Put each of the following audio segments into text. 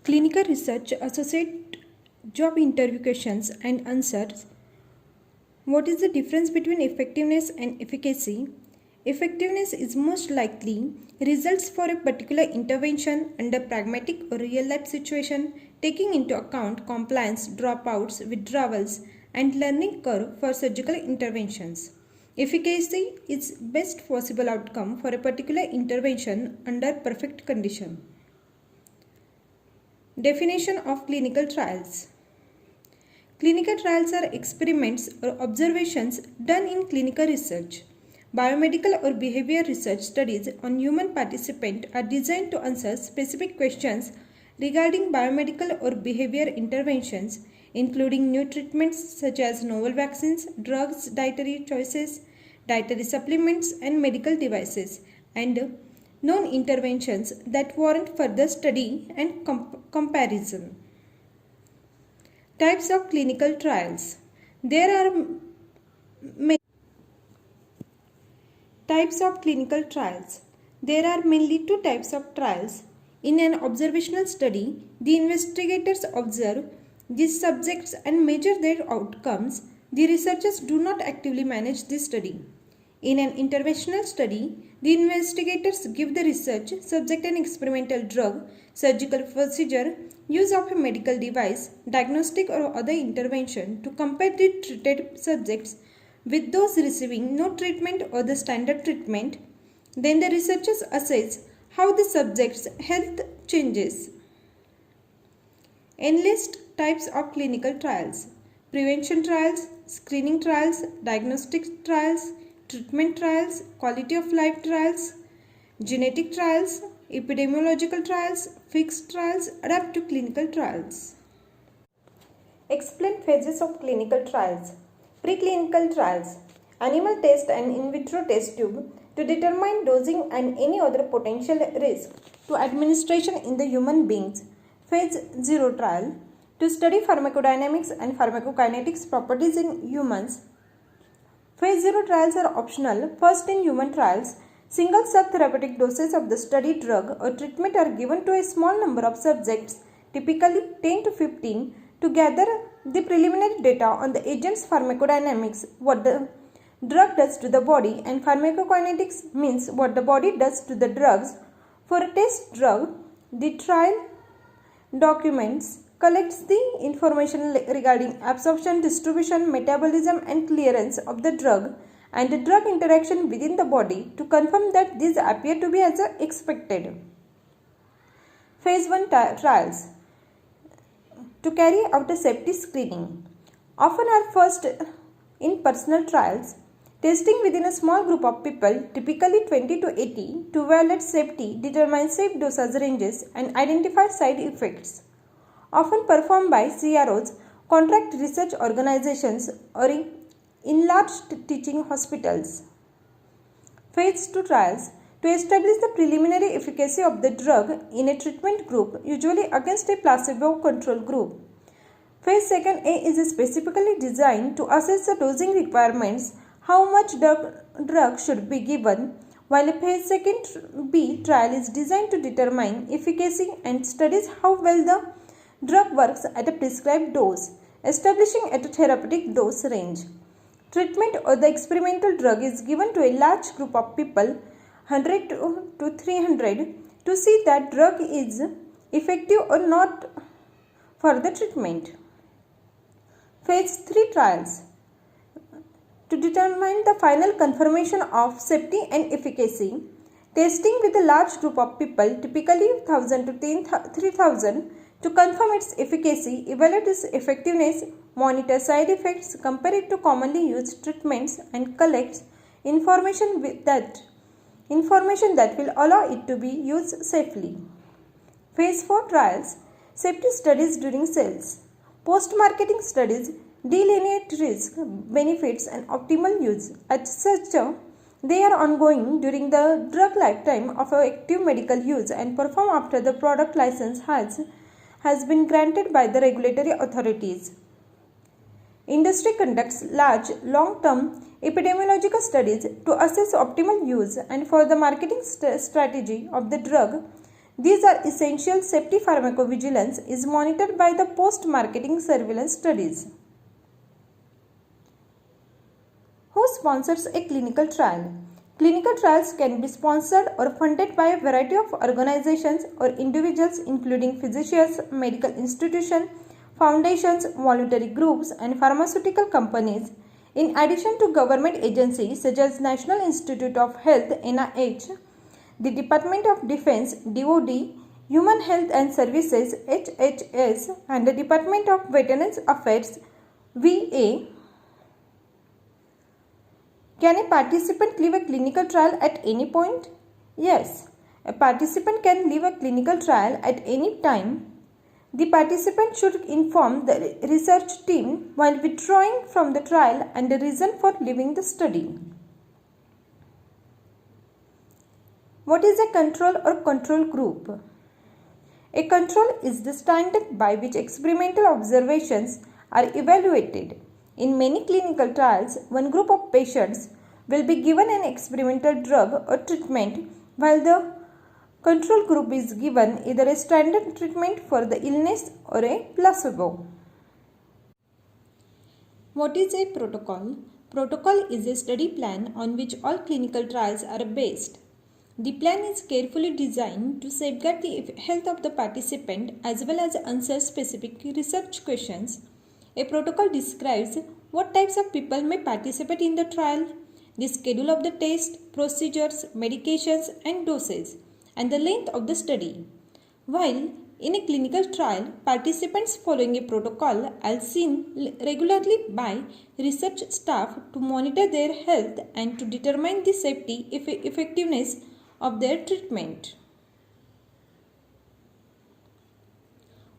Clinical Research Associate Job Interview Questions and Answers. What is the difference between effectiveness and efficacy? Effectiveness is most likely results for a particular intervention under pragmatic or real-life situation, taking into account compliance, dropouts, withdrawals, and learning curve for surgical interventions. Efficacy is best possible outcome for a particular intervention under perfect condition. Definition of clinical trials. Clinical trials are experiments or observations done in clinical research. Biomedical or behavior research studies on human participants are designed to answer specific questions regarding biomedical or behavior interventions, including new treatments such as novel vaccines, drugs, dietary choices, dietary supplements, and medical devices, and known interventions that warrant further study and comparison. Types of clinical trials. There are many types of clinical trials. There are mainly two types of trials. In an observational study, the investigators observe these subjects and measure their outcomes. The researchers do not actively manage the study. In an interventional study, the investigators give the research subject an experimental drug, surgical procedure, use of a medical device, diagnostic or other intervention to compare the treated subjects with those receiving no treatment or the standard treatment. Then the researchers assess how the subject's health changes. Enlist types of clinical trials: prevention trials, screening trials, diagnostic trials, treatment trials, quality of life trials, genetic trials, epidemiological trials, fixed trials, adaptive clinical trials. Explain phases of clinical trials. Preclinical trials. Animal test and in vitro test tube to determine dosing and any other potential risk to administration in the human beings. Phase 0 trial to study pharmacodynamics and pharmacokinetics properties in humans. Phase 0 trials are optional. First in human trials, single subtherapeutic doses of the study drug or treatment are given to a small number of subjects, typically 10 to 15, to gather the preliminary data on the agent's pharmacodynamics, what the drug does to the body, and pharmacokinetics means what the body does to the drugs. For a test drug, the trial documents collects the information regarding absorption, distribution, metabolism, and clearance of the drug and the drug interaction within the body to confirm that these appear to be as expected. Phase 1 trials. To carry out a safety screening. Often are first in personal trials, testing within a small group of people, typically 20 to 80, to evaluate safety, determine safe dosage ranges, and identify side effects. Often performed by CROs, contract research organizations, or in large teaching hospitals. Phase 2 trials. To establish the preliminary efficacy of the drug in a treatment group, usually against a placebo control group. Phase 2A is specifically designed to assess the dosing requirements, how much drug should be given, while a Phase 2B trial is designed to determine efficacy and studies how well the drug works at a prescribed dose, establishing at a therapeutic dose range. Treatment or the experimental drug is given to a large group of people, 100 to 300, to see that drug is effective or not for the treatment. Phase 3 trials. To determine the final confirmation of safety and efficacy, testing with a large group of people, typically 1000 to 3000, to confirm its efficacy, evaluate its effectiveness, monitor side effects, compare it to commonly used treatments, and collect information that will allow it to be used safely. Phase 4 trials. Safety studies during sales. Post-marketing studies delineate risk, benefits, and optimal use. As such, they are ongoing during the drug lifetime of active medical use and perform after the product license has been granted by the regulatory authorities. Industry conducts large, long-term epidemiological studies to assess optimal use and for the marketing strategy of the drug. These are essential. Safety pharmacovigilance is monitored by the post-marketing surveillance studies. Who sponsors a clinical trial? Clinical trials can be sponsored or funded by a variety of organizations or individuals, including physicians, medical institutions, foundations, voluntary groups, and pharmaceutical companies. In addition to government agencies such as National Institute of Health (NIH), the Department of Defense (DoD), Human Health and Services (HHS), and the Department of Veterans Affairs (VA). Can a participant leave a clinical trial at any point? Yes, a participant can leave a clinical trial at any time. The participant should inform the research team while withdrawing from the trial and the reason for leaving the study. What is a control or control group? A control is the standard by which experimental observations are evaluated. In many clinical trials, one group of patients will be given an experimental drug or treatment while the control group is given either a standard treatment for the illness or a placebo. What is a protocol? Protocol is a study plan on which all clinical trials are based. The plan is carefully designed to safeguard the health of the participant as well as answer specific research questions. A protocol describes what types of people may participate in the trial, the schedule of the test, procedures, medications and doses, and the length of the study. While in a clinical trial, participants following a protocol are seen regularly by research staff to monitor their health and to determine the safety effectiveness of their treatment.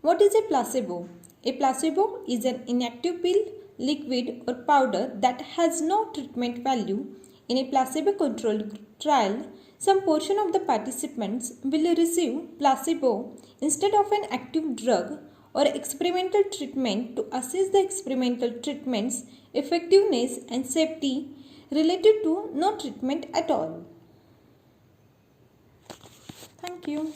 What is a placebo? A placebo is an inactive pill, liquid or powder that has no treatment value. In a placebo-controlled trial, some portion of the participants will receive placebo instead of an active drug or experimental treatment to assess the experimental treatment's effectiveness and safety related to no treatment at all. Thank you.